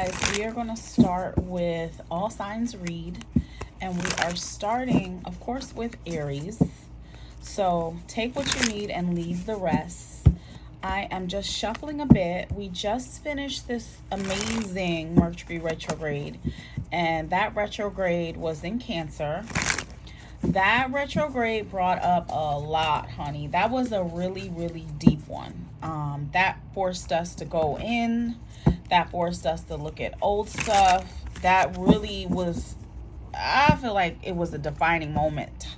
Guys, we are going to start with all signs read, and we are starting, of course, with Aries. So take what you need and leave the rest. I am just shuffling a bit. We just finished this amazing Mercury retrograde, and that retrograde was in Cancer. That retrograde brought up a lot, honey. That was a really, really deep one. That forced us to go in. That forced us to look at old stuff. That really was, I feel like it was a defining moment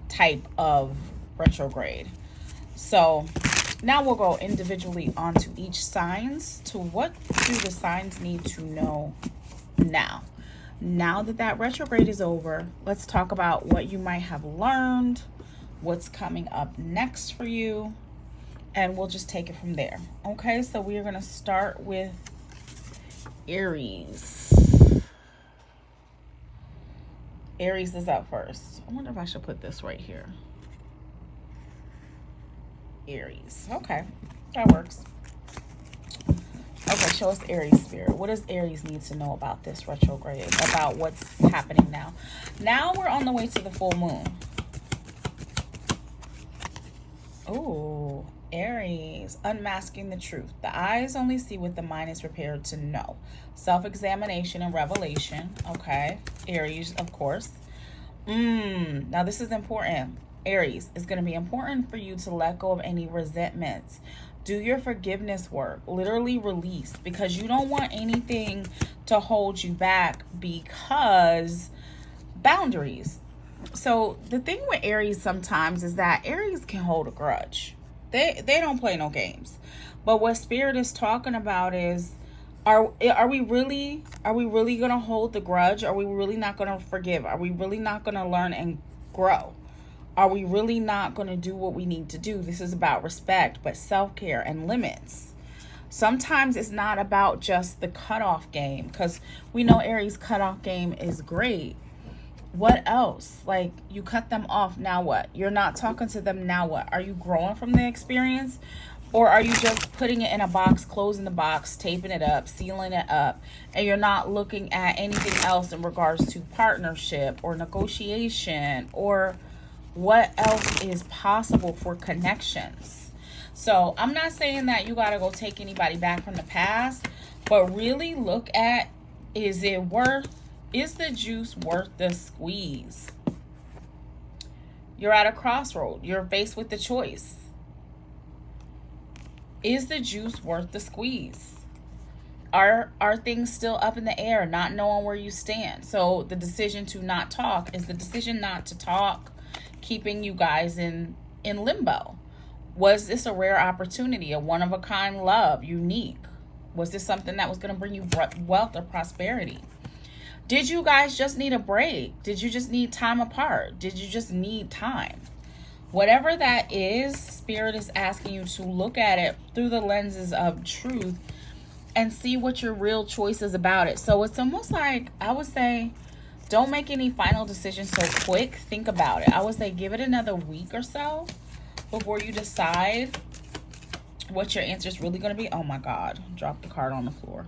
type of retrograde. So now we'll go individually onto each signs to what do the signs need to know now. Now that that retrograde is over, let's talk about what you might have learned, what's coming up next for you, and we'll just take it from there. Okay, so we are going to start with Aries. Aries is up first. I wonder if I should put this right here. Aries. Okay, that works. Okay, show us Aries spirit. What does Aries need to know about this retrograde? About what's happening now? Now we're on the way to the full moon. Ooh, Aries, unmasking the truth. The eyes only see what the mind is prepared to know. Self-examination and revelation. Okay, Aries, of course. Now this is important. Aries, it's going to be important for you to let go of any resentments. Do your forgiveness work. Literally release, because you don't want anything to hold you back, because boundaries. So the thing with Aries sometimes is that Aries can hold a grudge. They don't play no games. But what Spirit is talking about is, are we really going to hold the grudge? Are we really not going to forgive? Are we really not going to learn and grow? Are we really not going to do what we need to do? This is about respect, but self-care and limits. Sometimes it's not about just the cutoff game, because we know Aries' cutoff game is great. What else? Like, you cut them off, now what? You're not talking to them, now what? Are you growing from the experience? Or are you just putting it in a box, closing the box, taping it up, sealing it up, and you're not looking at anything else in regards to partnership or negotiation or what else is possible for connections? So I'm not saying that you got to go take anybody back from the past, but really look at, is the juice worth the squeeze? You're at a crossroad. You're faced with the choice. Is the juice worth the squeeze? Are things still up in the air, not knowing where you stand? So the decision to not talk, is the decision not to talk keeping you guys in limbo? Was this a rare opportunity, a one-of-a-kind love, unique? Was this something that was going to bring you wealth or prosperity? Did you guys just need a break? Did you just need time apart? Did you just need time? Whatever that is, Spirit is asking you to look at it through the lenses of truth and see what your real choice is about it. So it's almost like, I would say, don't make any final decisions so quick. Think about it. I would say give it another week or so before you decide what your answer is really going to be. Oh my God, drop the card on the floor.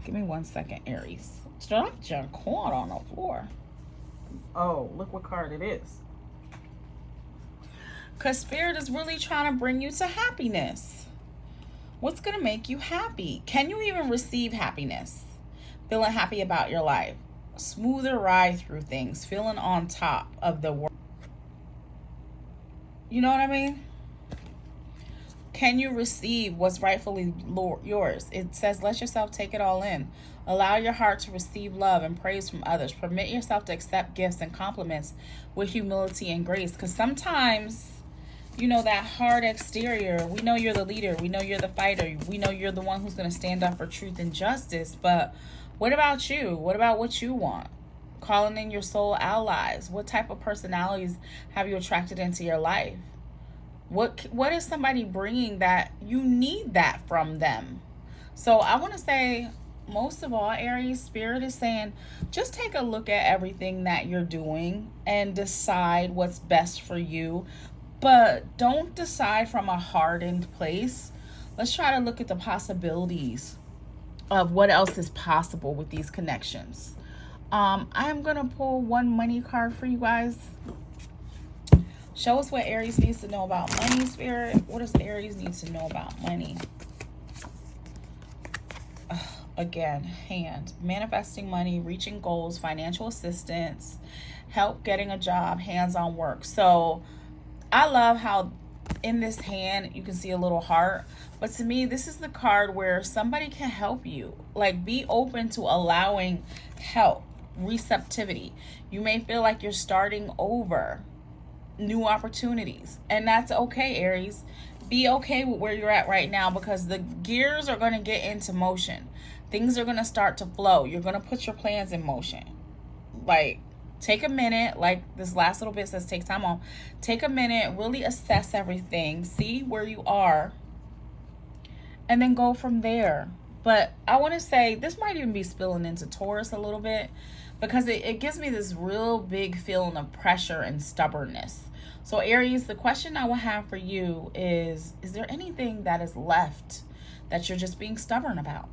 Give me 1 second, Aries. Drop your card on the floor. Oh, look what card it is. Because Spirit is really trying to bring you to happiness. What's going to make you happy? Can you even receive happiness? Feeling happy about your life. Smoother ride through things. Feeling on top of the world. You know what I mean? Can you receive what's rightfully yours? It says, let yourself take it all in. Allow your heart to receive love and praise from others. Permit yourself to accept gifts and compliments with humility and grace. Because sometimes, you know, that hard exterior, we know you're the leader. We know you're the fighter. We know you're the one who's going to stand up for truth and justice. But what about you? What about what you want? Calling in your soul allies. What type of personalities have you attracted into your life? What is somebody bringing that you need that from them? So I want to say, most of all, Aries, Spirit is saying, just take a look at everything that you're doing and decide what's best for you. But don't decide from a hardened place. Let's try to look at the possibilities of what else is possible with these connections. I am going to pull one money card for you guys. Show us what Aries needs to know about money, Spirit. What does Aries need to know about money? Again, hand. Manifesting money, reaching goals, financial assistance, help getting a job, hands-on work. So I love how in this hand you can see a little heart. But to me, this is the card where somebody can help you. Like, be open to allowing help, receptivity. You may feel like you're starting over, new opportunities. And that's okay, Aries. Be okay with where you're at right now, because the gears are going to get into motion. Things are going to start to flow. You're going to put your plans in motion. Like, take a minute. Like this last little bit says, take time off. Take a minute, really assess everything. See where you are. And then go from there. But I want to say, this might even be spilling into Taurus a little bit, because it gives me this real big feeling of pressure and stubbornness. So Aries, the question I will have for you is there anything that is left that you're just being stubborn about?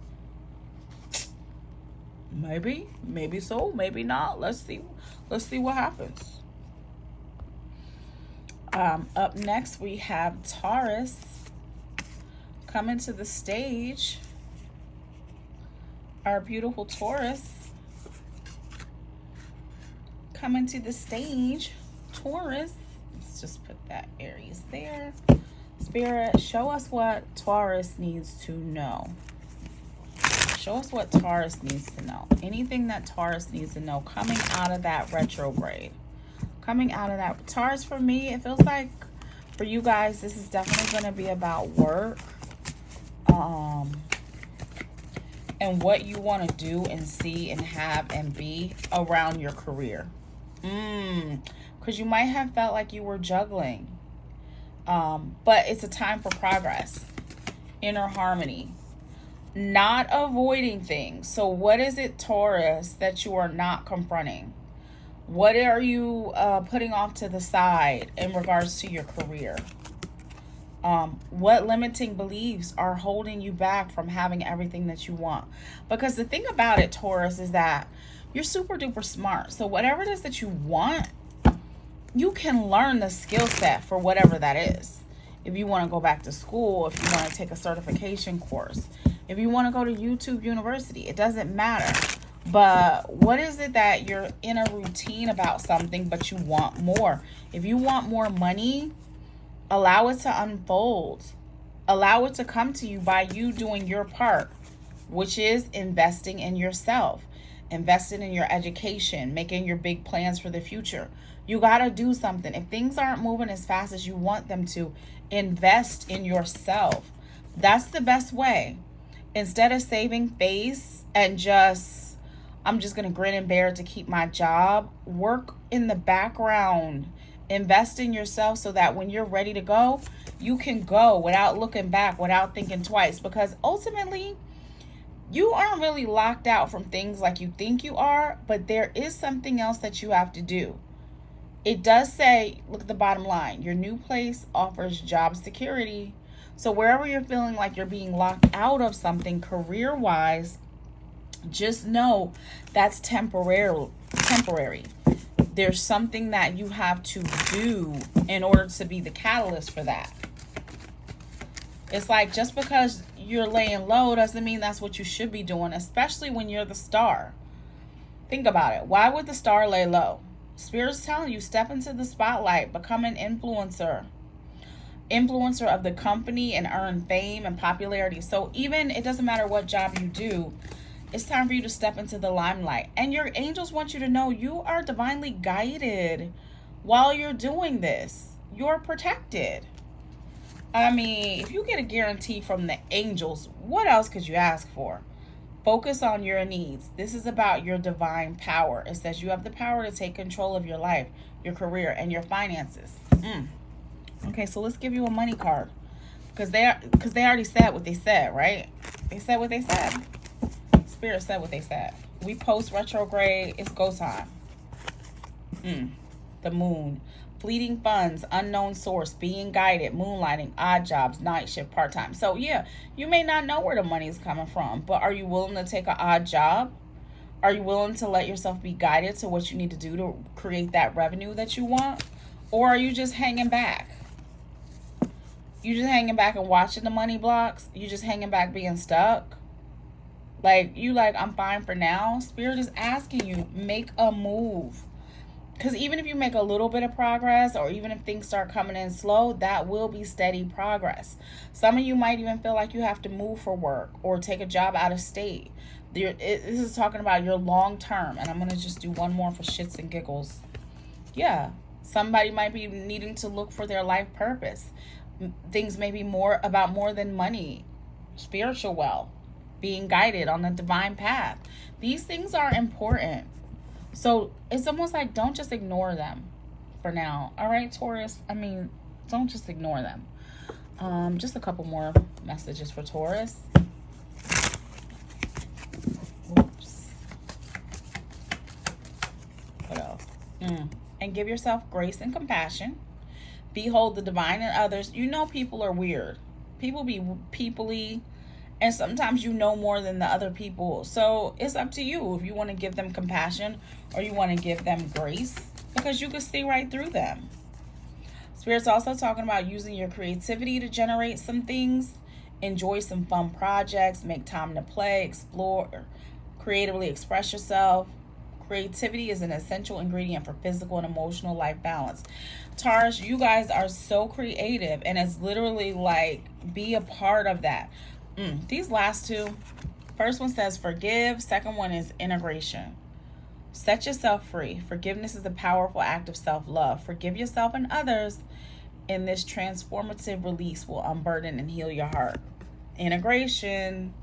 Maybe so, maybe not. Let's see what happens. Up next, we have Taurus coming to the stage. Our beautiful Taurus coming to the stage. Taurus. Let's just put that Aries there. Spirit, show us what Taurus needs to know. Show us what Taurus needs to know. Anything that Taurus needs to know coming out of that retrograde. Coming out of that. Taurus, for me, it feels like for you guys, this is definitely going to be about work. And what you want to do and see and have and be around your career. Because you might have felt like you were juggling. But it's a time for progress. Inner harmony. Not avoiding things. So what is it, Taurus, that you are not confronting? What are you putting off to the side in regards to your career? What limiting beliefs are holding you back from having everything that you want? Because the thing about it, Taurus, is that you're super duper smart. So whatever it is that you want, you can learn the skill set for whatever that is. If you want to go back to school, if you want to take a certification course, if you want to go to YouTube University, it doesn't matter. But what is it that you're in a routine about something, but you want more? If you want more money, allow it to unfold. Allow it to come to you by you doing your part, which is investing in yourself, investing in your education, making your big plans for the future. You got to do something. If things aren't moving as fast as you want them to, invest in yourself. That's the best way. Instead of saving face and I'm just going to grin and bear it to keep my job, work in the background. Invest in yourself so that when you're ready to go, you can go without looking back, without thinking twice. Because ultimately, you aren't really locked out from things like you think you are, but there is something else that you have to do. It does say, look at the bottom line, your new place offers job security. So wherever you're feeling like you're being locked out of something career-wise, just know that's temporary. There's something that you have to do in order to be the catalyst for that. It's like, just because you're laying low doesn't mean that's what you should be doing, especially when you're the star. Think about it. Why would the star lay low? Spirit's telling you, step into the spotlight, become an influencer of the company, and earn fame and popularity. So even, it doesn't matter what job you do, it's time for you to step into the limelight. And your angels want you to know you are divinely guided while you're doing this. You're protected. I mean, if you get a guarantee from the angels, what else could you ask for? Focus on your needs. This is about your divine power. It says you have the power to take control of your life, your career, and your finances. Okay, so let's give you a money card. Because they already said what they said, right? They said what they said. Spirit said what they said. We post retrograde. It's go time. The moon. fleeting funds, unknown source, being guided, moonlighting, odd jobs, night shift, part-time. So yeah, you may not know where the money is coming from, but are you willing to take an odd job? Are you willing to let yourself be guided to what you need to do to create that revenue that you want? Or are you just hanging back? You just hanging back and watching the money blocks? You just hanging back being stuck? Like, you like, I'm fine for now? Spirit is asking you, make a move. Because even if you make a little bit of progress, or even if things start coming in slow, that will be steady progress. Some of you might even feel like you have to move for work or take a job out of state. This is talking about your long term. And I'm going to just do one more for shits and giggles. Yeah. Somebody might be needing to look for their life purpose. Things may be more than money. Spiritual wealth. Being guided on the divine path. These things are important. So it's almost like, don't just ignore them for now. All right, Taurus? I mean, don't just ignore them. Just a couple more messages for Taurus. Oops. What else? And give yourself grace and compassion. Behold the divine in others. You know people are weird. People be peoply. And sometimes you know more than the other people. So it's up to you if you want to give them compassion or you want to give them grace, because you can see right through them. Spirit's also talking about using your creativity to generate some things. Enjoy some fun projects. Make time to play, explore, creatively express yourself. Creativity is an essential ingredient for physical and emotional life balance. Taurus, you guys are so creative, and it's literally like, be a part of that. These last two, first one says forgive, second one is integration. Set yourself free. Forgiveness is a powerful act of self-love. Forgive yourself and others, and this transformative release will unburden and heal your heart. Integration.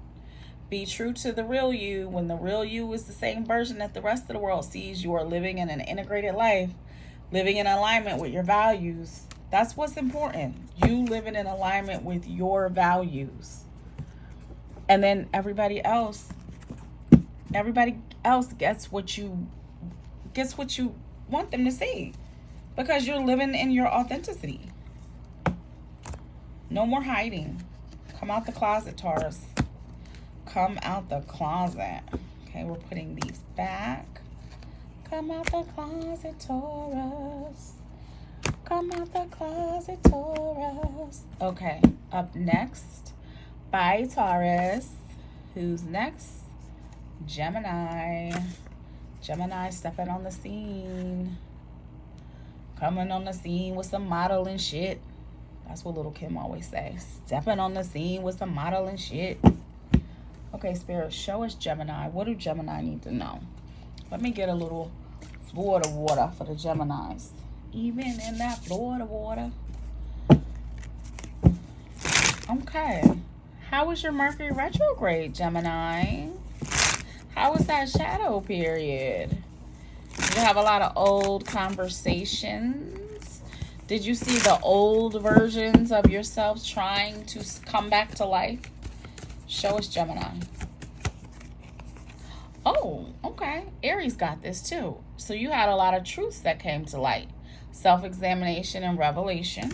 Be true to the real you. When the real you is the same version that the rest of the world sees, you are living in an integrated life, living in alignment with your values. That's what's important. You living in alignment with your values. And then everybody else gets what you want them to see, because you're living in your authenticity. No more hiding. Come out the closet, Taurus. Come out the closet. Okay, we're putting these back. Come out the closet, Taurus. Come out the closet, Taurus. Okay, up next. Bye, Taurus. Who's next? Gemini. Gemini stepping on the scene. Coming on the scene with some modeling shit. That's what Little Kim always say. Stepping on the scene with some modeling shit. Okay, Spirit, show us Gemini. What do Gemini need to know? Let me get a little Florida water for the Geminis. Even in that Florida water. Okay. How was your Mercury Retrograde, Gemini? How was that shadow period? Did you have a lot of old conversations? Did you see the old versions of yourselves trying to come back to life? Show us Gemini. Oh, okay. Aries got this too. So you had a lot of truths that came to light. Self-examination and revelation.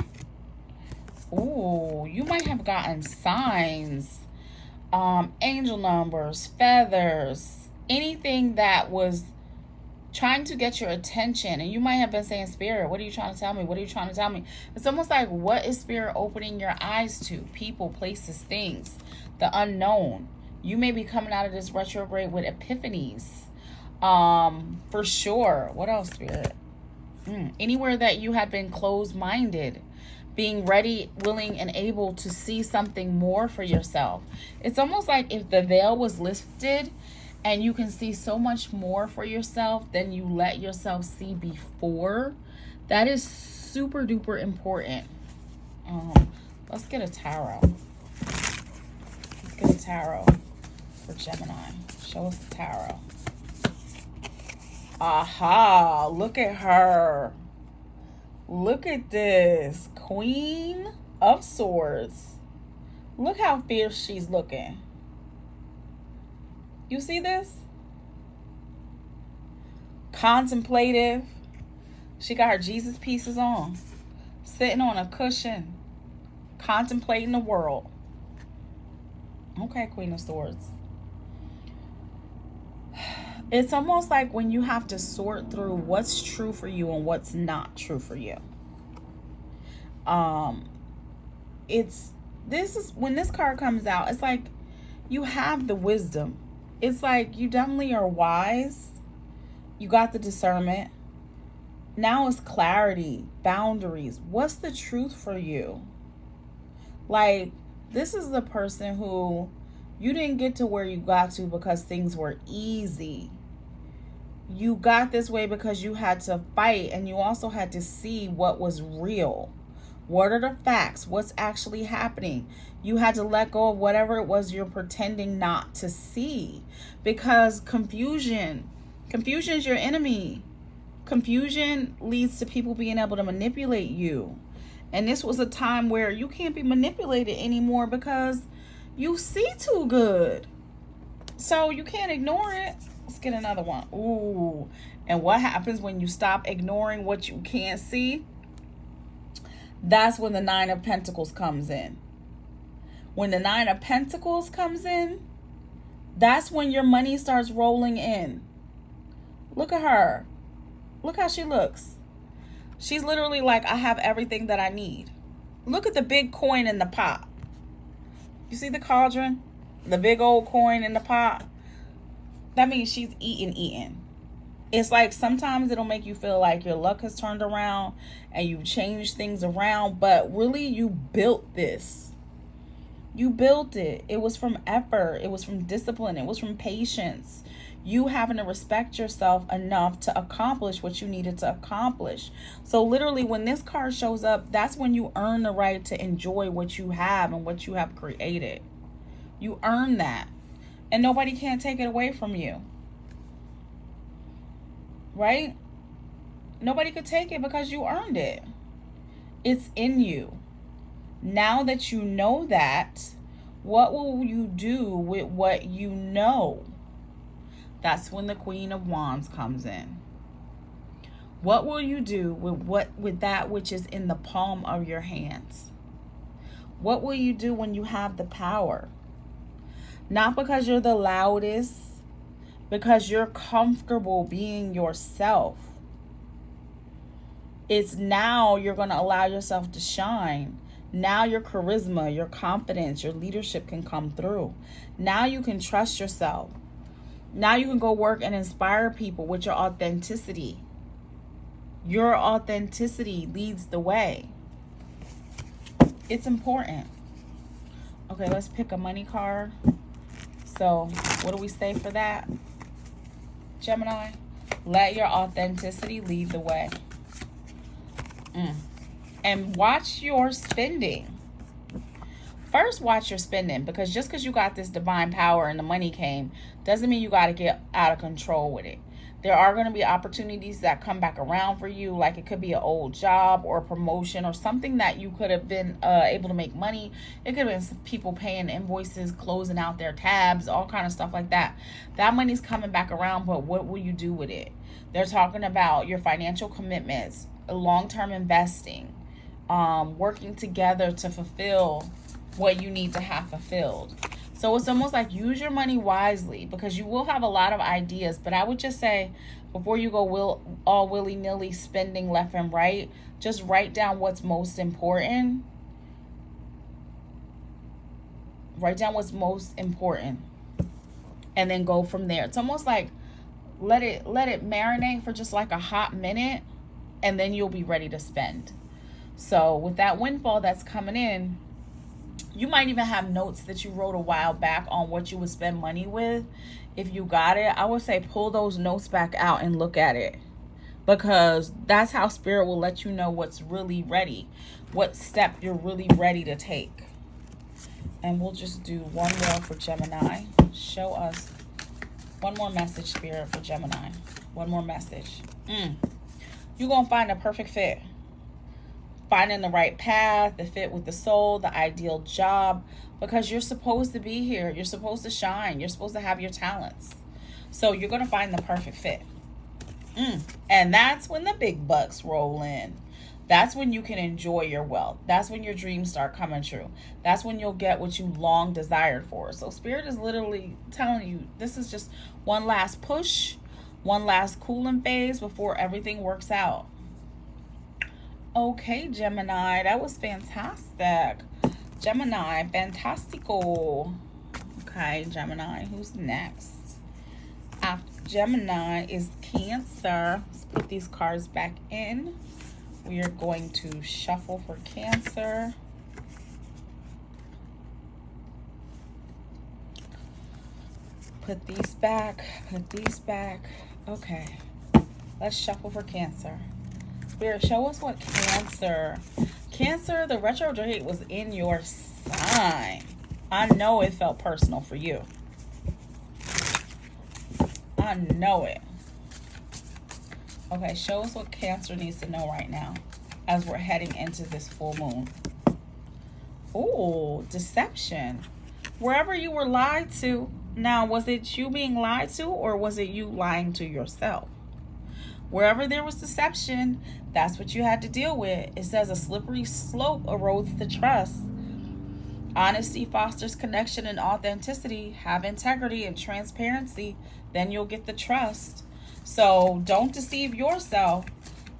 Ooh, you might have gotten signs, angel numbers, feathers, anything that was trying to get your attention. And you might have been saying, Spirit, what are you trying to tell me? What are you trying to tell me? It's almost like, what is Spirit opening your eyes to? People, places, things, the unknown. You may be coming out of this retrograde with epiphanies, for sure. What else, Spirit? Anywhere that you have been closed-minded, being ready, willing, and able to see something more for yourself. It's almost like if the veil was lifted and you can see so much more for yourself than you let yourself see before. That is super duper important. Let's get a tarot. Let's get a tarot for Gemini. Show us the tarot. Aha, look at her. Look at this. Queen of Swords. Look how fierce she's looking. You see this? Contemplative. She got her Jesus pieces on, sitting on a cushion, contemplating the world. Okay, Queen of Swords. It's almost like when you have to sort through what's true for you and what's not true for you. When this card comes out, it's like you have the wisdom. It's like you definitely are wise. You got the discernment. Now it's clarity, boundaries. What's the truth for you? Like, this is the person who you didn't get to where you got to because things were easy. You got this way because you had to fight, and you also had to see what was real. What are the facts? What's actually happening? You had to let go of whatever it was you're pretending not to see, because confusion is your enemy. Confusion leads to people being able to manipulate you. And this was a time where you can't be manipulated anymore because you see too good. So you can't ignore it. Let's get another one. Ooh. And what happens when you stop ignoring what you can't see? That's when the Nine of Pentacles comes in. When the Nine of Pentacles comes in, that's when your money starts rolling in. Look at her. Look how she looks. She's literally like, I have everything that I need. Look at the big coin in the pot. You see the cauldron? The big old coin in the pot? That means she's eating. It's like sometimes it'll make you feel like your luck has turned around and you've changed things around, but really you built this. You built it. It was from effort. It was from discipline. It was from patience. You having to respect yourself enough to accomplish what you needed to accomplish. So literally when this card shows up, that's when you earn the right to enjoy what you have and what you have created. You earn that. And nobody can take it away from you. Right? Nobody could take it because you earned it. It's in you. Now that you know that, what will you do with what you know? That's when the Queen of Wands comes in. What will you do with that which is in the palm of your hands? What will you do when you have the power? Not because you're the loudest, because you're comfortable being yourself. It's now you're going to allow yourself to shine. Now your charisma, your confidence, your leadership can come through. Now you can trust yourself. Now you can go work and inspire people with your authenticity. Your authenticity leads the way. It's important. Okay, let's pick a money card. So, what do we say for that? Gemini, let your authenticity lead the way. And watch your spending. First, watch your spending, because just because you got this divine power and the money came doesn't mean you got to get out of control with it. There are going to be opportunities that come back around for you, like it could be an old job or a promotion or something that you could have been able to make money. It could have been people paying invoices, closing out their tabs, all kind of stuff like that. That money's coming back around, but what will you do with it? They're talking about your financial commitments, long-term investing, working together to fulfill what you need to have fulfilled. So it's almost like use your money wisely, because you will have a lot of ideas. But I would just say, before you go all willy-nilly spending left and right, just write down what's most important. Write down what's most important. And then go from there. It's almost like let it marinate for just like a hot minute, and then you'll be ready to spend. So with that windfall that's coming in, you might even have notes that you wrote a while back on what you would spend money with. If you got it, I would say pull those notes back out and look at it, because that's how Spirit will let you know what's really ready, what step you're really ready to take. And we'll just do one more for Gemini. Show us one more message, Spirit, for Gemini. One more message. You're going to find a perfect fit. Finding the right path, the fit with the soul, the ideal job, because you're supposed to be here. You're supposed to shine. You're supposed to have your talents. So you're going to find the perfect fit. And that's when the big bucks roll in. That's when you can enjoy your wealth. That's when your dreams start coming true. That's when you'll get what you long desired for. So Spirit is literally telling you this is just one last push, one last cooling phase before everything works out. Okay, Gemini, that was fantastic. Gemini, fantastical. Okay, Gemini, who's next? After Gemini is Cancer. Let's put these cards back in. We are going to shuffle for Cancer. Put these back, put these back. Okay, let's shuffle for Cancer. Spirit, show us what Cancer. Cancer, the retrograde was in your sign. I know it felt personal for you. I know it. Okay, show us what Cancer needs to know right now as we're heading into this full moon. Oh, deception. Wherever you were lied to, now, was it you being lied to or was it you lying to yourself? Wherever there was deception, that's what you had to deal with. It says a slippery slope erodes the trust. Honesty fosters connection and authenticity. Have integrity and transparency, then you'll get the trust. So don't deceive yourself.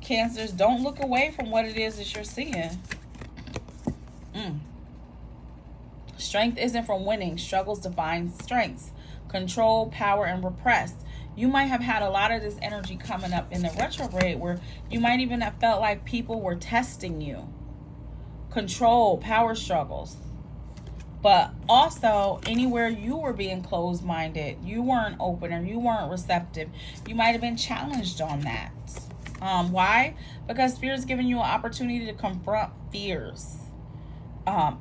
Cancers, don't look away from what it is that you're seeing. Strength isn't from winning. Struggles define strengths. Control, power, and repress. You might have had a lot of this energy coming up in the retrograde where you might even have felt like people were testing you. Control, power struggles. But also, anywhere you were being closed-minded, you weren't open or you weren't receptive, you might have been challenged on that. Why? Because Spirit's giving you an opportunity to confront fears.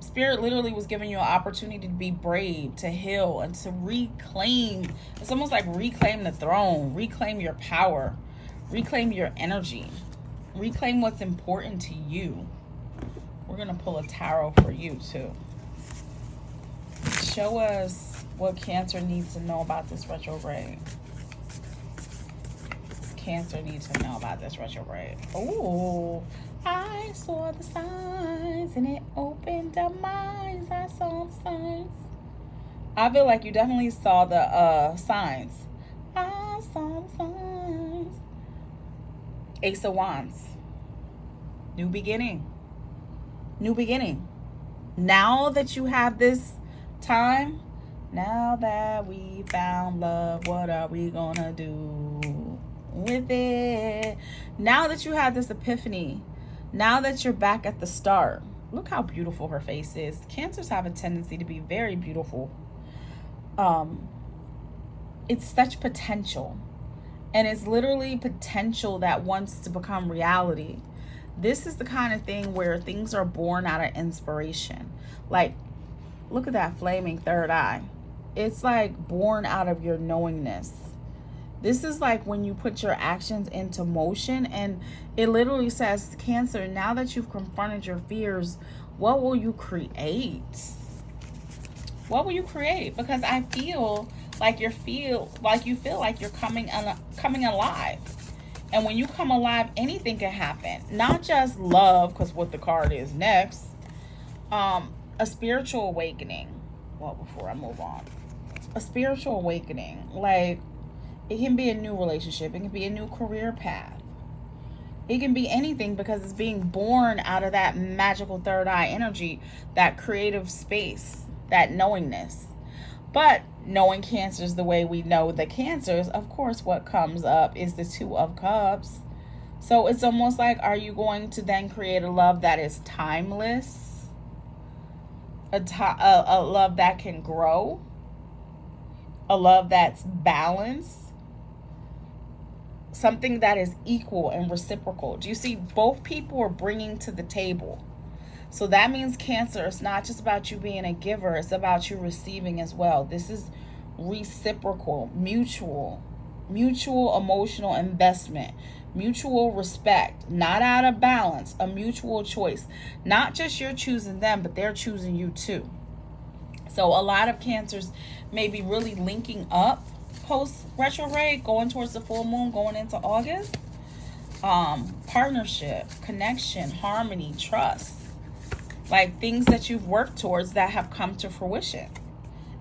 Spirit literally was giving you an opportunity to be brave, to heal, and to reclaim. It's almost like reclaim the throne, reclaim your power, reclaim your energy, reclaim what's important to you. We're going to pull a tarot for you too. Show us what Cancer needs to know about this retrograde. Cancer needs to know about this retrograde. Oh, I saw the signs and it opened up my eyes. I saw the signs. I feel like you definitely saw the signs. I saw the signs. Ace of Wands. New beginning. New beginning. Now that you have this time, now that we found love, what are we gonna do with it? Now that you have this epiphany, now that you're back at the start, look how beautiful her face is. Cancers have a tendency to be very beautiful. It's such potential, and it's literally potential that wants to become reality. This is the kind of thing where things are born out of inspiration. Like, look at that flaming third eye. It's like born out of your knowingness. This is like when you put your actions into motion, and it literally says, Cancer, now that you've confronted your fears, what will you create? What will you create? Because I feel like you feel like you're coming alive. And when you come alive, anything can happen. Not just love, because what the card is next. A spiritual awakening. Well, before I move on. A spiritual awakening. Like, it can be a new relationship. It can be a new career path. It can be anything because it's being born out of that magical third eye energy, that creative space, that knowingness. But knowing Cancers the way we know the Cancers, of course, what comes up is the Two of Cups. So it's almost like, are you going to then create a love that is timeless? A love that can grow? A love that's balanced? Something that is equal and reciprocal. Do you see? Both people are bringing to the table. So that means, Cancer, it's not just about you being a giver. It's about you receiving as well. This is reciprocal, mutual emotional investment, mutual respect, not out of balance, a mutual choice. Not just you're choosing them, but they're choosing you too. So a lot of Cancers may be really linking up post retrograde, going towards the full moon, going into August. Partnership, connection, harmony, trust, like things that you've worked towards that have come to fruition,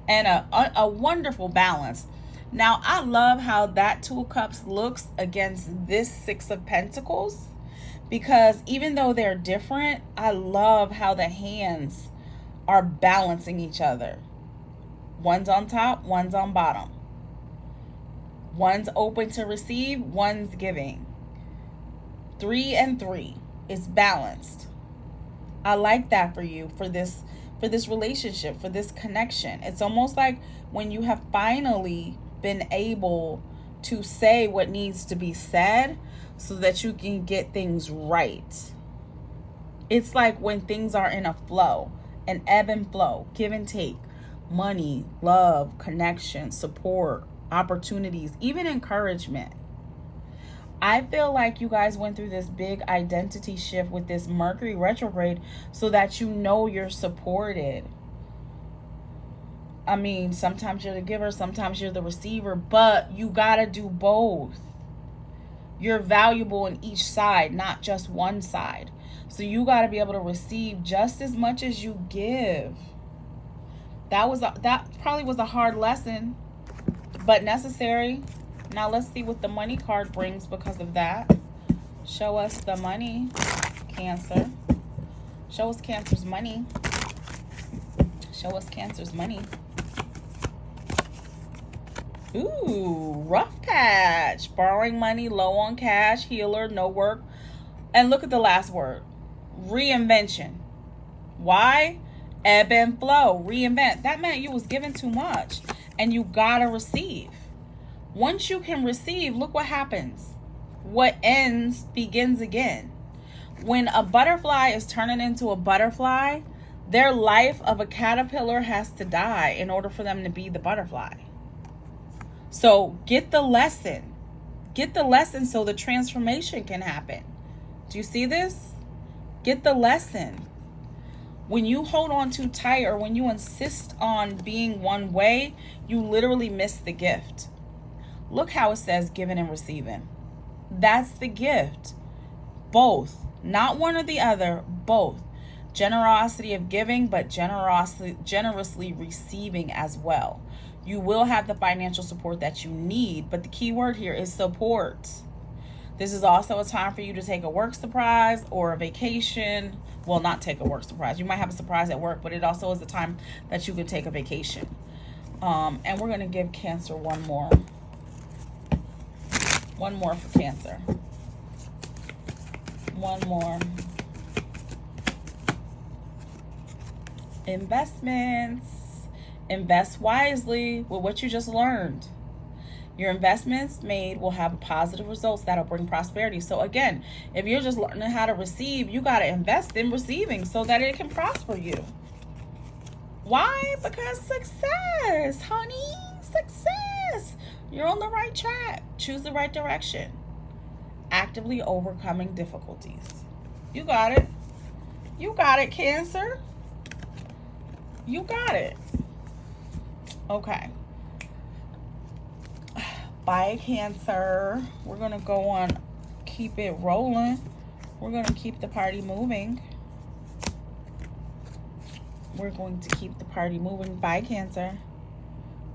and a wonderful balance. Now, I love how that Two of Cups looks against this Six of Pentacles, because even though they're different, I love how the hands are balancing each other. One's on top, one's on bottom. One's open to receive, one's giving. 3 and 3 is balanced. I like that for you, for this relationship, for this connection. It's almost like when you have finally been able to say what needs to be said so that you can get things right. It's like when things are in a flow, an ebb and flow, give and take, money, love, connection, support, opportunities, even encouragement. I feel like you guys went through this big identity shift with this Mercury retrograde so that you know you're supported. I mean, sometimes you're the giver, sometimes you're the receiver, but you gotta do both. You're valuable in each side, not just one side. So you gotta be able to receive just as much as you give. That probably was a hard lesson, but necessary. Now let's see what the money card brings because of that. Show us the money, Cancer. Show us Cancer's money. Show us Cancer's money. Ooh, rough patch. Borrowing money, low on cash, healer, no work. And look at the last word. Reinvention. Why? Ebb and flow. Reinvent. That meant you was given too much and you gotta receive. Once you can receive, look what happens. What ends begins again. When a butterfly is turning into a butterfly, their life of a caterpillar has to die in order for them to be the butterfly. So get the lesson. Get the lesson so the transformation can happen. Do you see this? Get the lesson. When you hold on too tight or when you insist on being one way, you literally miss the gift. Look how it says giving and receiving. That's the gift. Both. Not one or the other, both. Generosity of giving, but generously receiving as well. You will have the financial support that you need, but the key word here is support. This is also a time for you to take a work surprise or a vacation. Well, not take a work surprise. You might have a surprise at work, but it also is a time that you could take a vacation. And we're going to give Cancer one more. One more for Cancer. One more. Investments. Invest wisely with what you just learned. Your investments made will have positive results that'll bring prosperity. So again, if you're just learning how to receive, you got to invest in receiving so that it can prosper you. Why? Because success, honey, success. You're on the right track. Choose the right direction. Actively overcoming difficulties. You got it. You got it, Cancer. You got it. Okay. Bye, Cancer. We're going to go on, keep it rolling. We're going to keep the party moving. We're going to keep the party moving. Bye, Cancer.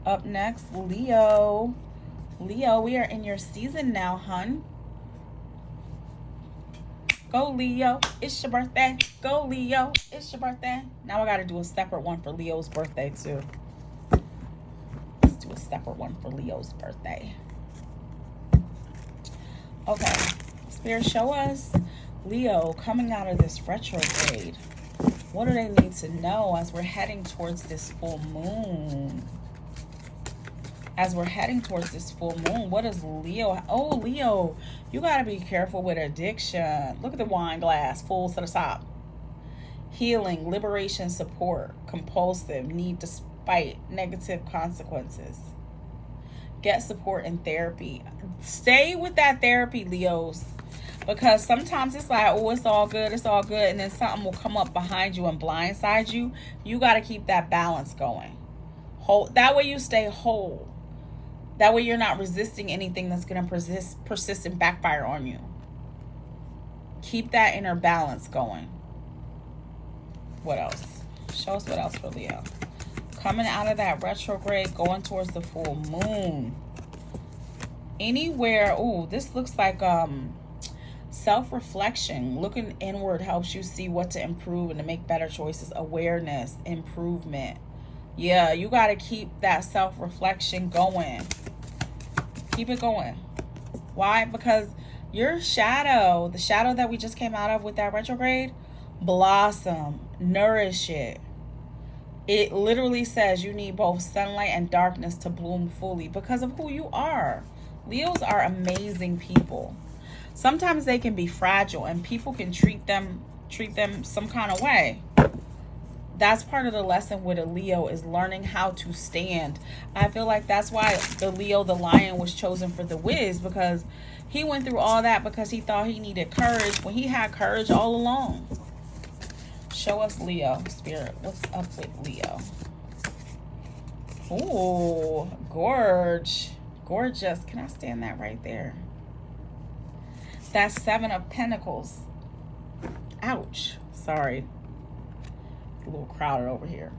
Up next, Leo. Leo, we are in your season now, hun. Go, Leo. It's your birthday. Go, Leo. It's your birthday. Now I got to do a separate one for Leo's birthday, too. Let's do a separate one for Leo's birthday. Okay. Spirit, show us Leo coming out of this retrograde. What do they need to know as we're heading towards this full moon? As we're heading towards this full moon, what is Leo? Oh, Leo, you got to be careful with addiction. Look at the wine glass, full to the top. Healing, liberation, support, compulsive, need despite negative consequences. Get support in therapy. Stay with that therapy, Leos. Because sometimes it's like, oh, it's all good, and then something will come up behind you and blindside you. You got to keep that balance going. That way you stay whole. That way you're not resisting anything that's going to persist and backfire on you. Keep that inner balance going. What else? Show us what else for Leo. Coming out of that retrograde, going towards the full moon. Anywhere, ooh, this looks like self-reflection. Looking inward helps you see what to improve and to make better choices. Awareness, improvement. Yeah, you got to keep that self-reflection going. Keep it going. Why? Because your shadow, the shadow that we just came out of with that retrograde, blossom, nourish it. It literally says you need both sunlight and darkness to bloom fully because of who you are. Leos are amazing people. Sometimes they can be fragile and people can treat them some kind of way. That's part of the lesson with a Leo, is learning how to stand. I feel like that's why the Leo, the lion, was chosen for the Wiz, because he went through all that because he thought he needed courage when he had courage all along. Show us Leo, Spirit. What's up with Leo? Ooh, gorgeous. Can I stand that right there? That's 7 of Pentacles. Ouch. Sorry. It's a little crowded over here.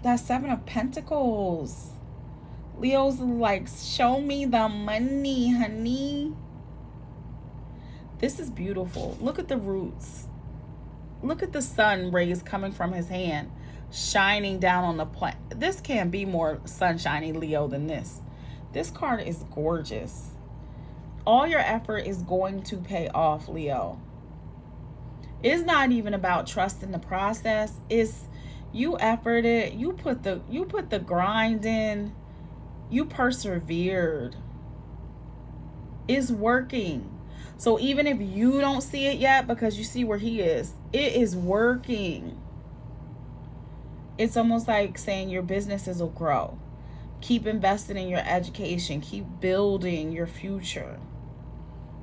That's 7 of Pentacles. Leo's like, show me the money, honey. This is beautiful. Look at the roots. Look at the sun rays coming from his hand, shining down on the plant. This can't be more sunshiny Leo than this. This card is gorgeous. All your effort is going to pay off, Leo. It's not even about trusting the process. It's you efforted, you put the grind in, you persevered. It's working. So even if you don't see it yet, because you see where he is, it is working. It's almost like saying your businesses will grow. Keep investing in your education. Keep building your future.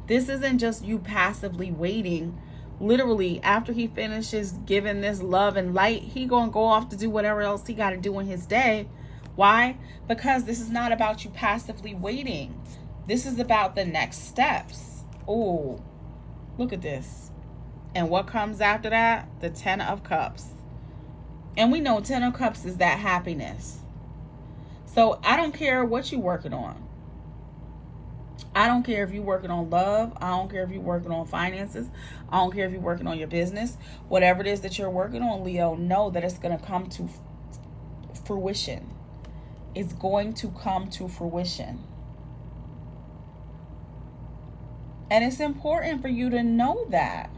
This isn't just you passively waiting. Literally, after he finishes giving this love and light, he gonna go off to do whatever else he got to do in his day. Why? Because this is not about you passively waiting. This is about the next steps. Oh, look at this. And what comes after that? The 10 of Cups. And we know 10 of Cups is that happiness. So I don't care what you're working on. I don't care if you're working on love. I don't care if you're working on finances. I don't care if you're working on your business. Whatever it is that you're working on, Leo, know that it's going to come to fruition. It's going to come to fruition. And it's important for you to know that.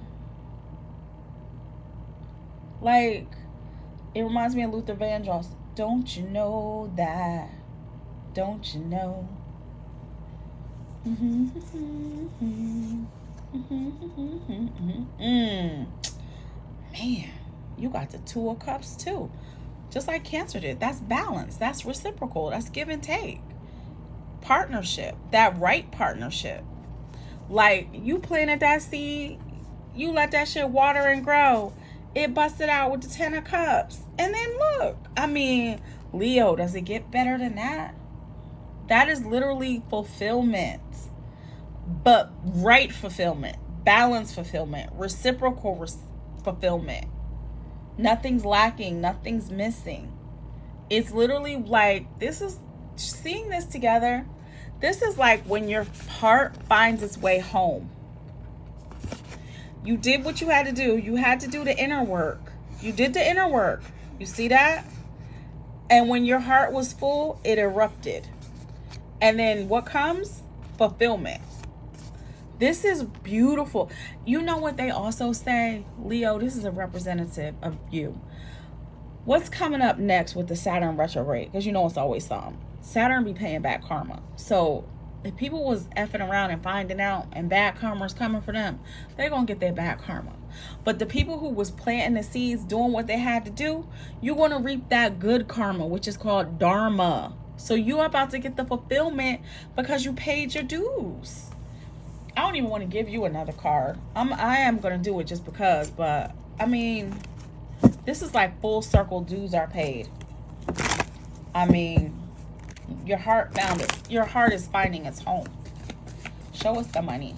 Like, it reminds me of Luther Vandross. Don't you know that? Don't you know? Man, you got the 2 of Cups too. Just like Cancer did. That's balance. That's reciprocal. That's give and take. Partnership. That right partnership. Like, you planted that seed, you let that shit water and grow. It busted out with the 10 of Cups. And then look, I mean, Leo, does it get better than that? That is literally fulfillment. But right fulfillment, balanced fulfillment, reciprocal fulfillment. Nothing's lacking, nothing's missing. It's literally like, this is, seeing this together, this is like when your heart finds its way home. You did what you had to do. You had to do the inner work. You did the inner work. You see that? And when your heart was full, it erupted. And then what comes? Fulfillment. This is beautiful. You know what they also say? Leo, this is a representative of you. What's coming up next with the Saturn retrograde? Because you know it's always something. Saturn be paying back karma. So if people was effing around and finding out and bad karma is coming for them, they're going to get their bad karma. But the people who was planting the seeds, doing what they had to do, you're going to reap that good karma, which is called dharma. So you're about to get the fulfillment because you paid your dues. I don't even want to give you another card. I am going to do it just because, but I mean, this is like full circle, dues are paid. I mean, Your heart found it. Your heart is finding its home. Show us the money.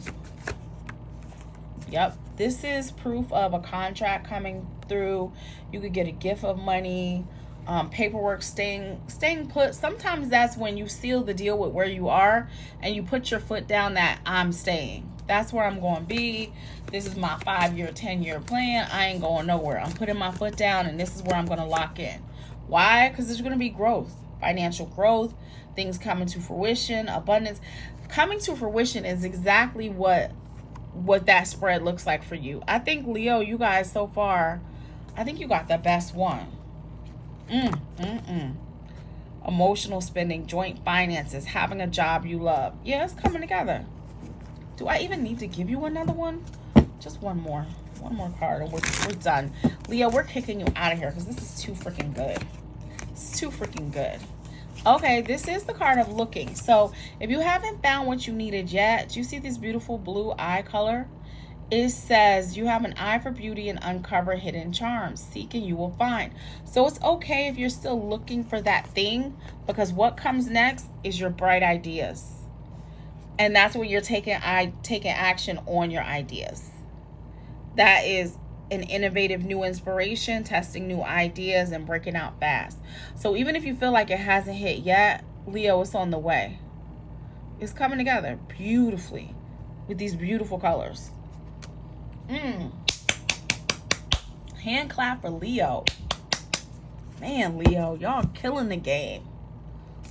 Yep. This is proof of a contract coming through. You could get a gift of money, paperwork staying put. Sometimes that's when you seal the deal with where you are and you put your foot down that I'm staying. That's where I'm going to be. This is my 5-year, 10-year plan. I ain't going nowhere. I'm putting my foot down and this is where I'm going to lock in. Why? Because there's going to be growth, financial growth, things coming to fruition, abundance. Coming to fruition is exactly what that spread looks like for you. I think, Leo, you guys so far, I think you got the best one. Emotional spending, joint finances, having a job you love. Yeah, it's coming together. Do I even need to give you another one? Just one more card and we're done. Leo, we're kicking you out of here because this is too freaking good. It's too freaking good. Okay, this is the card of looking. So if you haven't found what you needed yet, do you see this beautiful blue eye color? It says you have an eye for beauty and uncover hidden charms. Seek and you will find. So it's okay if you're still looking for that thing, because what comes next is your bright ideas. And that's when you're taking action on your ideas. That is an innovative new inspiration, testing new ideas and breaking out fast. So even if you feel like it hasn't hit yet, Leo, it's on the way. It's coming together beautifully with these beautiful colors. Hand clap for Leo. Man, Leo, y'all killing the game.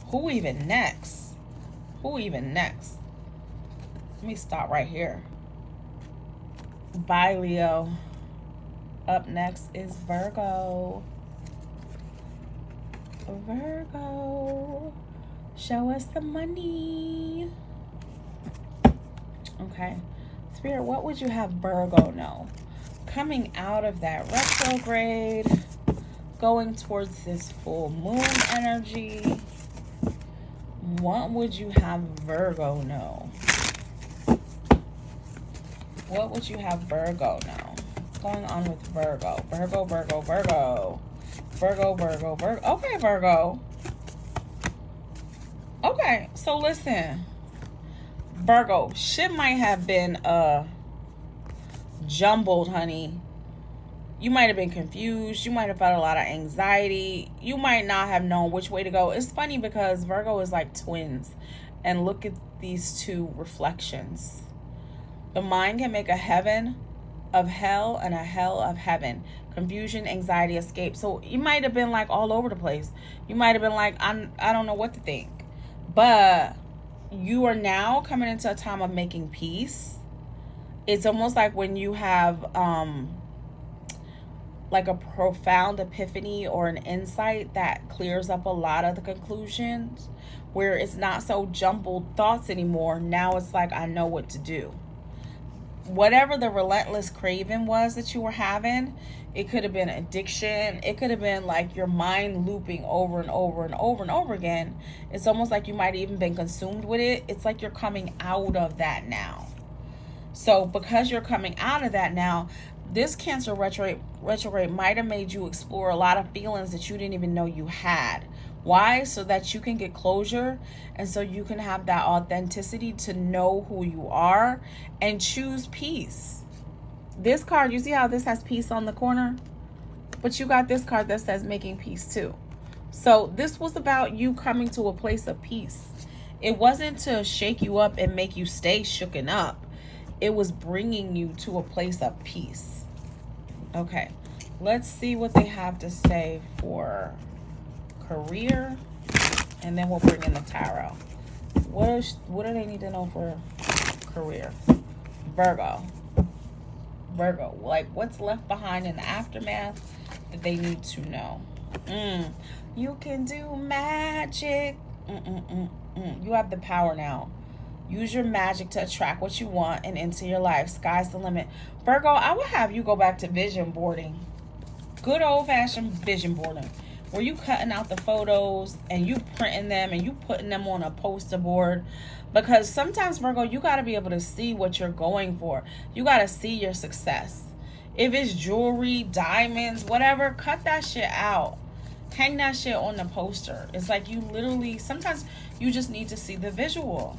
Who even next? Let me stop right here. Bye, Leo. Up next is Virgo. Virgo, show us the money. Okay. Spirit, what would you have Virgo know? Coming out of that retrograde, going towards this full moon energy, what would you have Virgo know? What would you have Virgo know? What's going on with Virgo? Virgo. Okay, Virgo. Okay, so listen. Virgo, shit might have been jumbled, honey. You might have been confused. You might have felt a lot of anxiety. You might not have known which way to go. It's funny because Virgo is like twins. And look at these two reflections. The mind can make a heaven of hell and a hell of heaven. Confusion, anxiety, escape. So you might have been like all over the place. You might have been like, I don't know what to think. But you are now coming into a time of making peace. It's almost like when you have like a profound epiphany or an insight that clears up a lot of the conclusions, where it's not so jumbled thoughts anymore. Now it's like, I know what to do. Whatever the relentless craving was that you were having, it could have been addiction. It could have been like your mind looping over and over and over and over again. It's almost like you might have even been consumed with it. It's like you're coming out of that now. So because you're coming out of that now, this Cancer retrograde might have made you explore a lot of feelings that you didn't even know you had. Why? So that you can get closure and so you can have that authenticity to know who you are and choose peace. This card, you see how this has peace on the corner? But you got this card that says making peace too. So this was about you coming to a place of peace. It wasn't to shake you up and make you stay shooken up. It was bringing you to a place of peace. Okay, let's see what they have to say for career, and then we'll bring in the tarot. What do they need to know for career? Virgo, like what's left behind in the aftermath that they need to know. You can do magic. You have the power now. Use your magic to attract what you want and into your life. Sky's the limit. Virgo, I would have you go back to vision boarding. Good old-fashioned vision boarding, where you cutting out the photos and you printing them and you putting them on a poster board. Because sometimes, Virgo, you got to be able to see what you're going for. You got to see your success. If it's jewelry, diamonds, whatever, cut that shit out Hang that shit on the poster. It's like you literally, sometimes you just need to see the visual.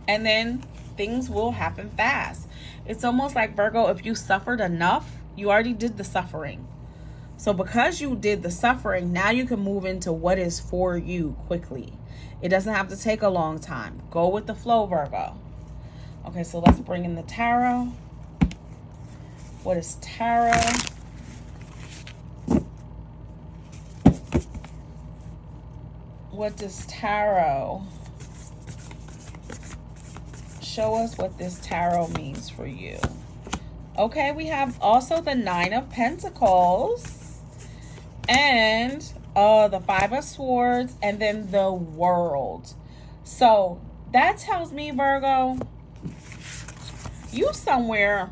And then things will happen fast. It's almost like, Virgo, if you suffered enough, you already did the suffering. So because you did the suffering, now you can move into what is for you quickly. It doesn't have to take a long time. Go with the flow, Virgo. Okay, so let's bring in the tarot. What is tarot? What does tarot? Show us what this tarot means for you. Okay, we have also the Nine of Pentacles and the Five of Swords, and then the World. So that tells me, Virgo, you somewhere,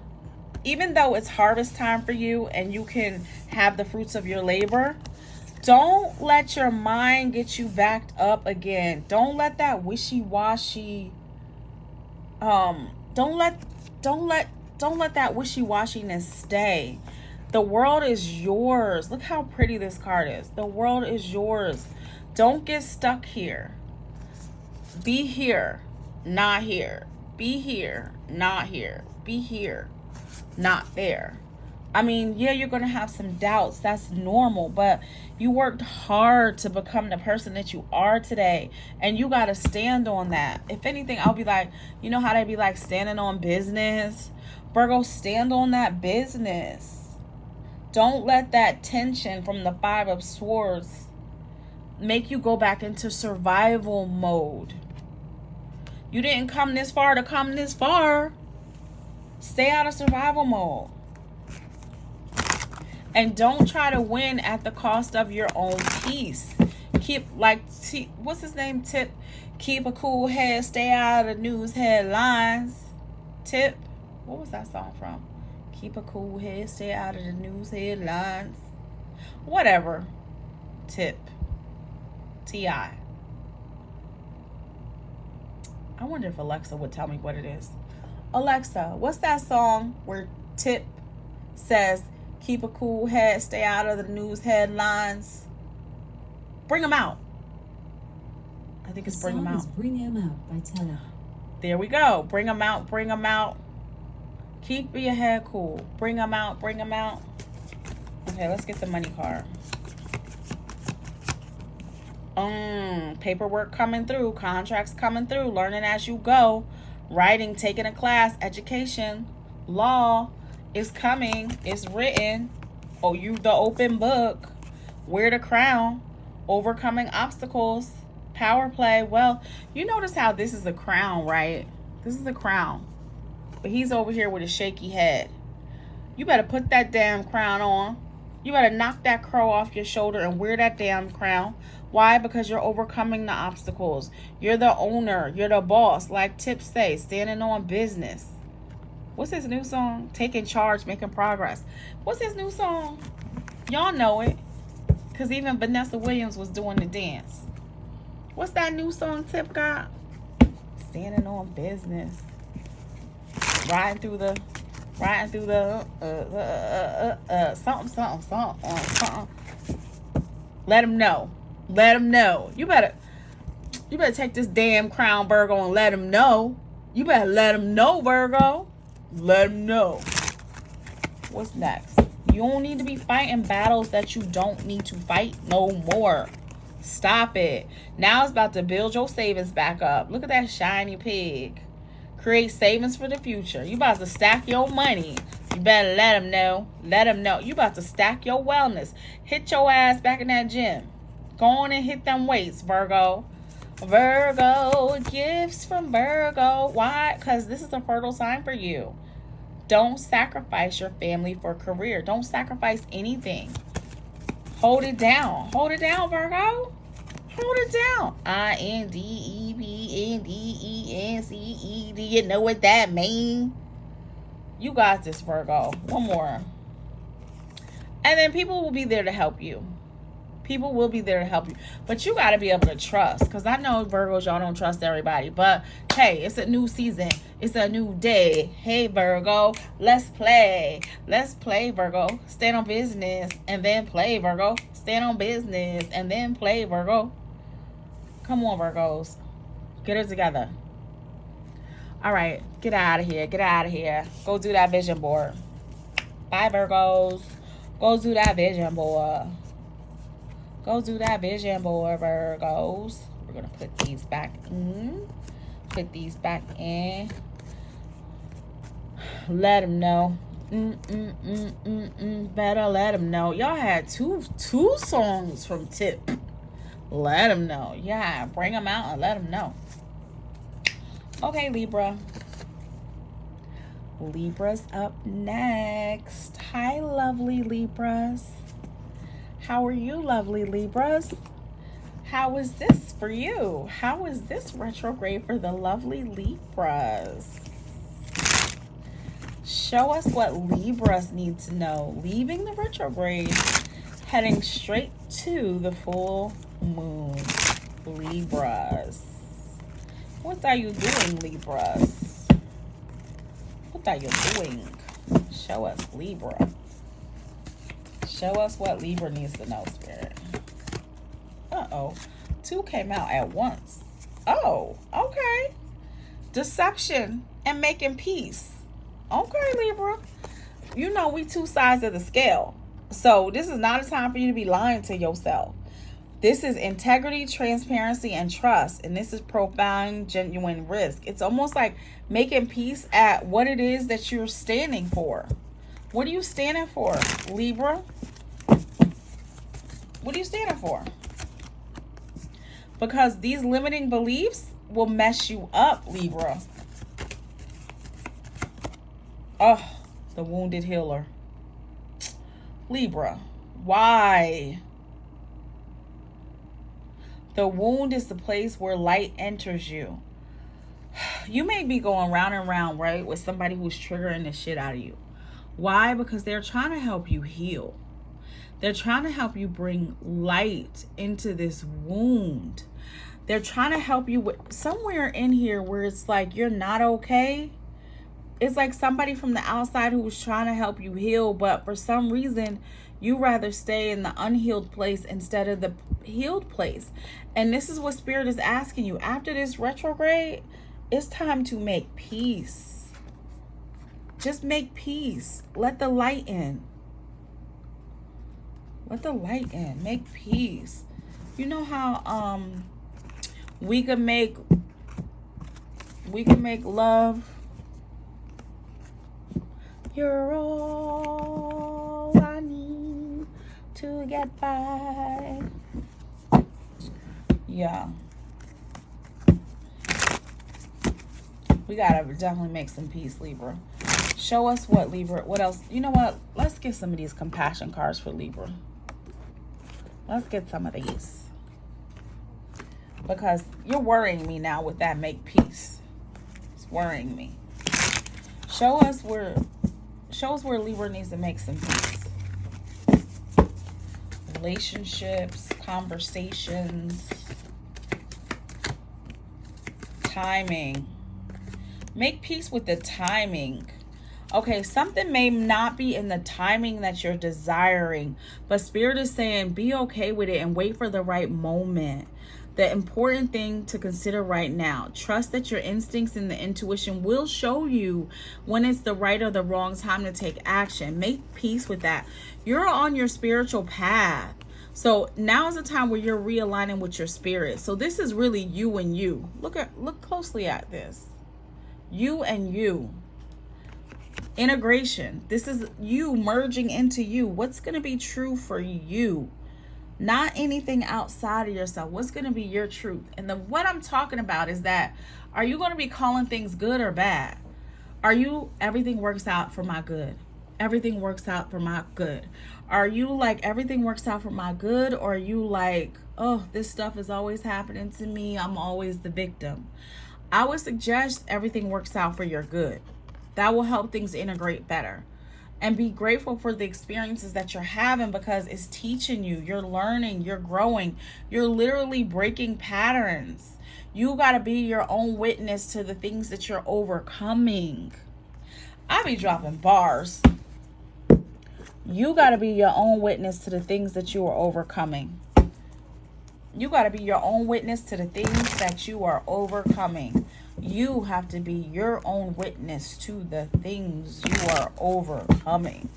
even though it's harvest time for you and you can have the fruits of your labor, don't let your mind get you backed up again. Don't let that wishy-washy don't let that wishy-washiness stay. The world is yours. Look how pretty this card is. The world is yours. Don't get stuck here. Be here, not here. Be here, not here. Be here, not there. I mean, yeah, you're going to have some doubts. That's normal. But you worked hard to become the person that you are today. And you got to stand on that. If anything, I'll be like, you know how they be like standing on business? Virgo, stand on that business. Don't let that tension from the Five of Swords make you go back into survival mode. You didn't come this far to come this far. Stay out of survival mode. And don't try to win at the cost of your own peace. Keep, like, what's his name? Tip. Keep a cool head. Stay out of the news headlines. Tip. What was that song from? Keep a cool head. Stay out of the news headlines. Whatever. Tip. T.I. I wonder if Alexa would tell me what it is. Alexa, what's that song where Tip says, keep a cool head, stay out of the news headlines? Bring them out. I think it's Bring Them Out. Bring Them Out by Taylor. There we go. Bring them out, bring them out. Keep your head cool. Bring them out, bring them out. Okay, let's get the money card. Paperwork coming through, contracts coming through, learning as you go, writing, taking a class, education, law is coming, it's written. Oh, you the open book. Wear the crown, overcoming obstacles, power play. Well, you notice how this is a crown, right? This is a crown. But he's over here with a shaky head. You better put that damn crown on. You better knock that crow off your shoulder and wear that damn crown. Why? Because you're overcoming the obstacles. You're the owner. You're the boss. Like Tip say, standing on business. What's his new song? Taking charge, making progress. What's his new song? Y'all know it. Because even Vanessa Williams was doing the dance. What's that new song Tip got? Standing on business. Riding through the something. Let him know. Let him know. You better take this damn crown, Virgo, and let him know. You better let him know, Virgo. Let him know. What's next? You don't need to be fighting battles that you don't need to fight no more. Stop it. Now it's about to build your savings back up. Look at that shiny pig. Create savings for the future. You about to stack your money. You better let him know. Let him know. You about to stack your wellness. Hit your ass back in that gym. Go on and hit them weights, Virgo. Virgo, gifts from Virgo. Why? Because this is a fertile sign for you. Don't sacrifice your family for career. Don't sacrifice anything. Hold it down. Hold it down, Virgo. Hold it down. INDEPENDENCED. You know what that means? You got this, Virgo. One more. And then people will be there to help you. People will be there to help you. But you got to be able to trust. Because I know, Virgos, y'all don't trust everybody. But, hey, it's a new season. It's a new day. Hey, Virgo, let's play. Let's play, Virgo. Stand on business and then play, Virgo. Stand on business and then play, Virgo. Come on, Virgos. Get it together. All right. Get out of here. Get out of here. Go do that vision board. Bye, Virgos. Go do that vision board. Go do that vision board, Virgos. We're going to put these back in. Put these back in. Let them know. Better let them know. Y'all had two songs from Tip. Let them know. Yeah, bring them out and let them know. Okay, Libra. Libra's up next. Hi, lovely Libras. How are you, lovely Libras? How is this for you? How is this retrograde for the lovely Libras? Show us what Libras need to know. Leaving the retrograde, heading straight to the full moon. Libras. What are you doing, Libras? What are you doing? Show us, Libra. Show us what Libra needs to know, Spirit. Uh-oh. 2 came out at once. Oh, okay. Deception and making peace. Okay, Libra. You know we 2 sides of the scale. So this is not a time for you to be lying to yourself. This is integrity, transparency, and trust. And this is profound, genuine risk. It's almost like making peace at what it is that you're standing for. What are you standing for, Libra? What are you standing for? Because these limiting beliefs will mess you up, Libra. Oh, the wounded healer. Libra, why? The wound is the place where light enters you. You may be going round and round, right, with somebody who's triggering the shit out of you. Why? Because they're trying to help you heal. They're trying to help you bring light into this wound. They're trying to help you with somewhere in here where it's like you're not okay. It's like somebody from the outside who's trying to help you heal, but for some reason, you rather stay in the unhealed place instead of the healed place. And this is what Spirit is asking you. After this retrograde, it's time to make peace. Just make peace. Let the light in. Let the light in. Make peace. You know how we can make love. You're all I need to get by. Yeah. We gotta definitely make some peace, Libra. Show us what, Libra. What else? You know what? Let's get some of these compassion cards for Libra. Let's get some of these. Because you're worrying me now with that make peace. It's worrying me. Show us where Libra needs to make some peace. Relationships, conversations, timing. Make peace with the timing. Okay, something may not be in the timing that you're desiring, but Spirit is saying be okay with it and wait for the right moment. The important thing to consider right now, trust that your instincts and the intuition will show you when it's the right or the wrong time to take action. Make peace with that. You're on your spiritual path. So now is the time where you're realigning with your spirit. So this is really you and you. Look closely at this. You and you. Integration. This is you merging into you. What's going to be true for you? Not anything outside of yourself. What's going to be your truth? And what I'm talking about is that, are you going to be calling things good or bad? Are you, everything works out for my good? Everything works out for my good. Are you like, everything works out for my good? Or are you like, oh, this stuff is always happening to me. I'm always the victim. I would suggest everything works out for your good. That will help things integrate better. And be grateful for the experiences that you're having, because it's teaching you. You're learning. You're growing. You're literally breaking patterns. You got to be your own witness to the things that you're overcoming. I be dropping bars. You got to be your own witness to the things that you are overcoming. You got to be your own witness to the things that you are overcoming. You have to be your own witness to the things you are overcoming.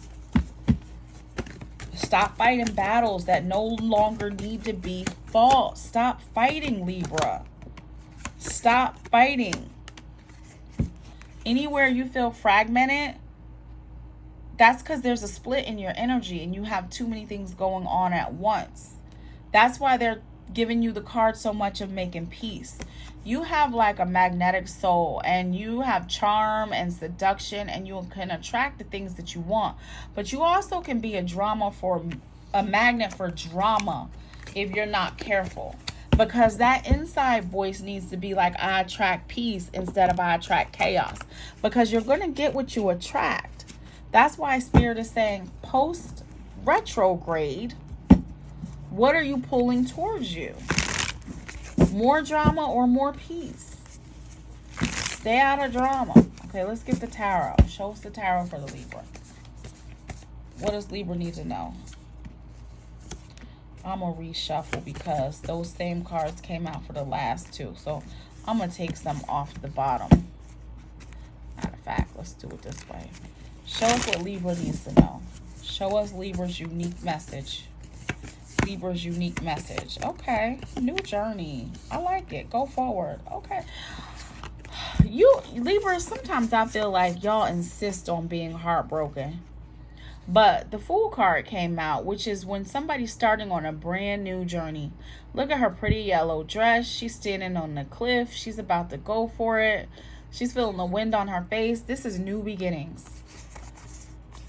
Stop fighting battles that no longer need to be fought. Stop fighting, Libra. Stop fighting. Anywhere you feel fragmented, that's because there's a split in your energy and you have too many things going on at once. That's why they're giving you the card so much of making peace. You have like a magnetic soul, and you have charm and seduction, and you can attract the things that you want. But you also can be a magnet for drama if you're not careful. Because that inside voice needs to be like, I attract peace instead of I attract chaos. Because you're going to get what you attract. That's why Spirit is saying post retrograde, what are you pulling towards you? More drama or more peace? Stay out of drama. Okay, let's get the tarot. Show us the tarot for the Libra. What does Libra need to know? I'm going to reshuffle because those same cards came out for the last two. So I'm going to take some off the bottom. Matter of fact, let's do it this way. Show us what Libra needs to know. Show us Libra's unique message. Libra's unique message. Okay. New journey. I like it. Go forward. Okay. You, Libra, sometimes I feel like y'all insist on being heartbroken. But the Fool card came out, which is when somebody's starting on a brand new journey. Look at her pretty yellow dress. She's standing on the cliff. She's about to go for it. She's feeling the wind on her face. This is new beginnings.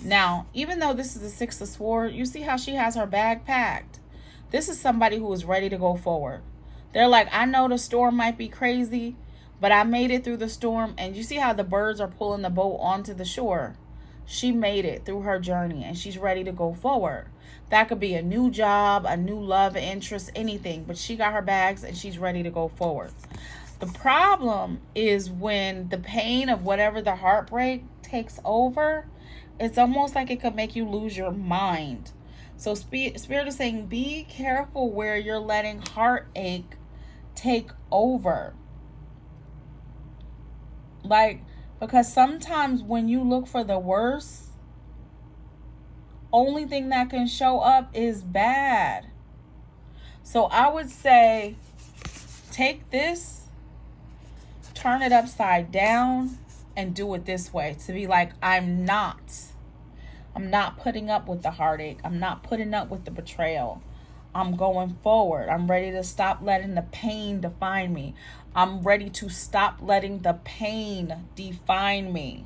Now, even though this is the Six of Swords, you see how she has her bag packed? This is somebody who is ready to go forward. They're like, I know the storm might be crazy, but I made it through the storm. And you see how the birds are pulling the boat onto the shore? She made it through her journey and she's ready to go forward. That could be a new job, a new love interest, anything. But she got her bags and she's ready to go forward. The problem is when the pain of whatever the heartbreak takes over, it's almost like it could make you lose your mind. So Spirit is saying, be careful where you're letting heartache take over. Because sometimes when you look for the worst, only thing that can show up is bad. So I would say, take this, turn it upside down, and do it this way. To be like, I'm not putting up with the heartache. I'm not putting up with the betrayal. I'm going forward. I'm ready to stop letting the pain define me. I'm ready to stop letting the pain define me.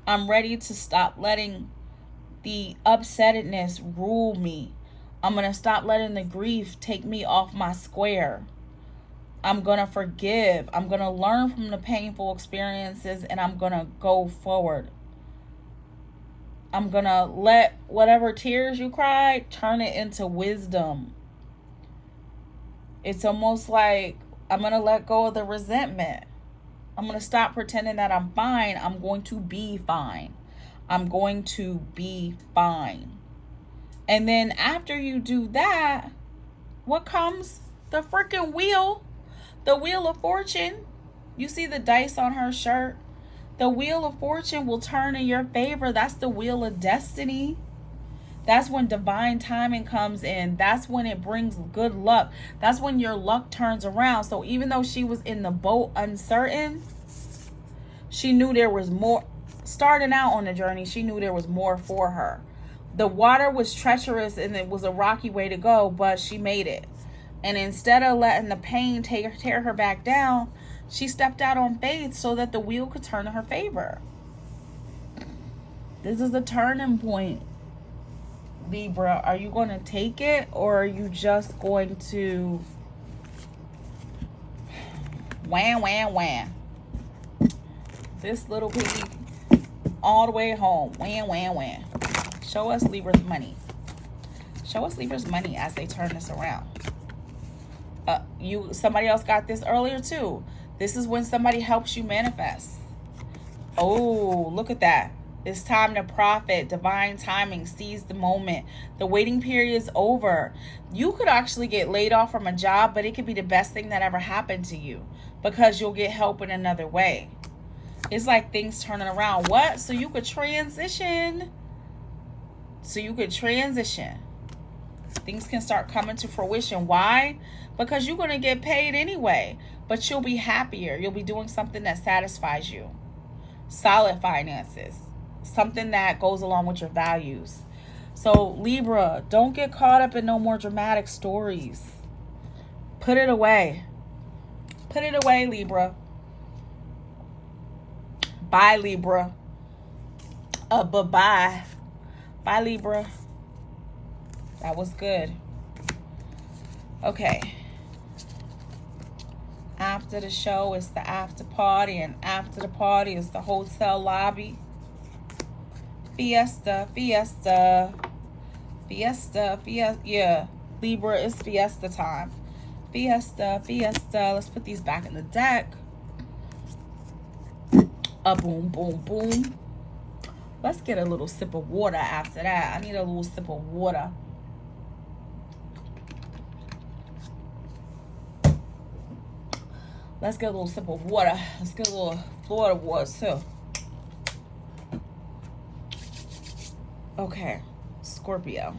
I'm ready to stop letting the upsettedness rule me. I'm going to stop letting the grief take me off my square. I'm going to forgive. I'm going to learn from the painful experiences, and I'm going to go forward. I'm going to let whatever tears you cried, turn it into wisdom. It's almost like I'm going to let go of the resentment. I'm going to stop pretending that I'm fine. I'm going to be fine. I'm going to be fine. And then after you do that, what comes? The freaking wheel. The Wheel of Fortune. You see the dice on her shirt? The Wheel of Fortune will turn in your favor. That's the Wheel of Destiny. That's when divine timing comes in. That's when it brings good luck. That's when your luck turns around. So even though she was in the boat uncertain, she knew there was more. Starting out on the journey, she knew there was more for her. The water was treacherous and it was a rocky way to go, but she made it. And instead of letting the pain tear her back down, she stepped out on faith so that the wheel could turn in her favor. This is a turning point, Libra. Are you going to take it, or are you just going to wham, wham, wham? This little piggy all the way home. Wham, wham, wham. Show us Libra's money. Show us Libra's money as they turn this around. Somebody else got this earlier too. This is when somebody helps you manifest. Oh, look at that. It's time to profit. Divine timing. Seize the moment. The waiting period is over. You could actually get laid off from a job, but it could be the best thing that ever happened to you because you'll get help in another way. It's like things turning around. What? So you could transition. Things can start coming to fruition. Why? Because you're going to get paid anyway, but you'll be happier. You'll be doing something that satisfies you. Solid finances. Something that goes along with your values. So Libra, don't get caught up in no more dramatic stories. Put it away. Put it away, Libra. Bye, Libra. Bye-bye. Bye, Libra. That was good. Okay. After the show is the after party, and after the party is the hotel lobby. Fiesta, fiesta. Fiesta, fiesta. Yeah, Libra, it's fiesta time. Fiesta, fiesta. Let's put these back in the deck. Boom, boom, boom. Let's get a little sip of water after that. I need a little sip of water. Let's get a little sip of water. Let's get a little Florida water too. Okay, Scorpio.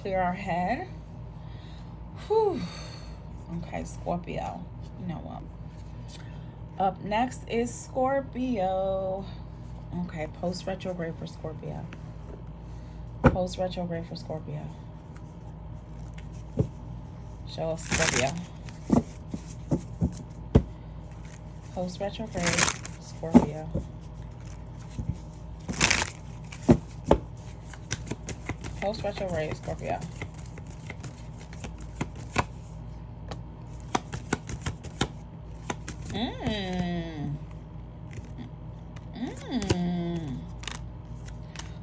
Clear our head. Whew. Okay, Scorpio. You know what? Up next is Scorpio. Okay, post-retrograde for Scorpio. Post-retrograde for Scorpio. Show us Scorpio. Post-retrograde, Scorpio. Post-retrograde, Scorpio.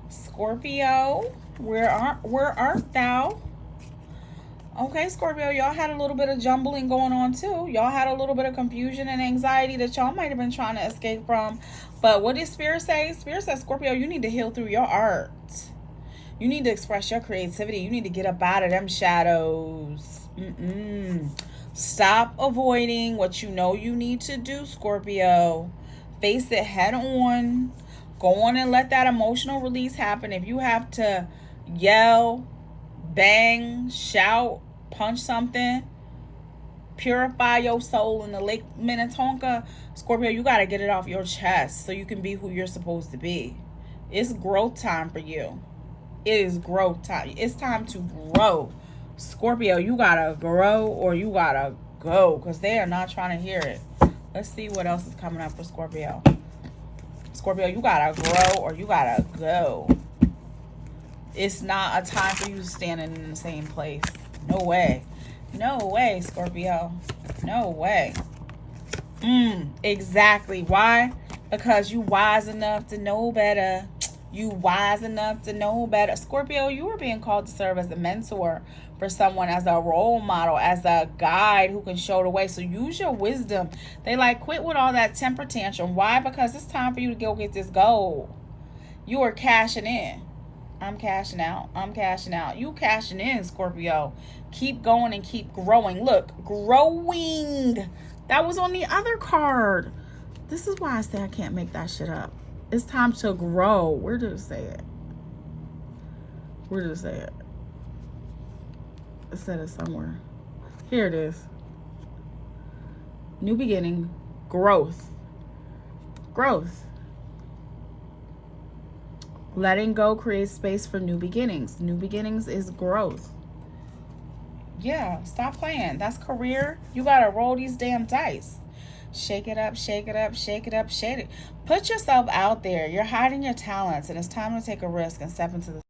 Scorpio, where art thou? Okay, Scorpio, y'all had a little bit of jumbling going on too. Y'all had a little bit of confusion and anxiety that y'all might have been trying to escape from. But what did Spirit say? Spirit says, Scorpio, you need to heal through your art. You need to express your creativity. You need to get up out of them shadows. Stop avoiding what you know you need to do, Scorpio. Face it head on. Go on and let that emotional release happen. If you have to yell, bang, shout, punch something, purify your soul in the Lake Minnetonka, Scorpio, you got to get it off your chest so you can be who you're supposed to be. It's growth time for you. It is growth time. It's time to grow. Scorpio, you got to grow or you got to go because they are not trying to hear it. Let's see what else is coming up for Scorpio. Scorpio, you got to grow or you got to go. It's not a time for you standing in the same place. No way. No way, Scorpio. No way. Exactly. Why? Because you wise enough to know better. You wise enough to know better. Scorpio, you are being called to serve as a mentor for someone, as a role model, as a guide who can show the way. So use your wisdom. They like, quit with all that temper tantrum. Why? Because it's time for you to go get this gold. You are cashing in. I'm cashing out. I'm cashing out. You cashing in, Scorpio. Keep going and keep growing. Look, growing. That was on the other card. This is why I say I can't make that shit up. It's time to grow. Where did it say it? Where did it say it? It said it somewhere. Here it is. New beginning. Growth. Growth. Letting go creates space for new beginnings. New beginnings is growth. Yeah, stop playing. That's career. You got to roll these damn dice. Shake it up, shake it up, shake it up, shake it. Put yourself out there. You're hiding your talents, and it's time to take a risk and step into the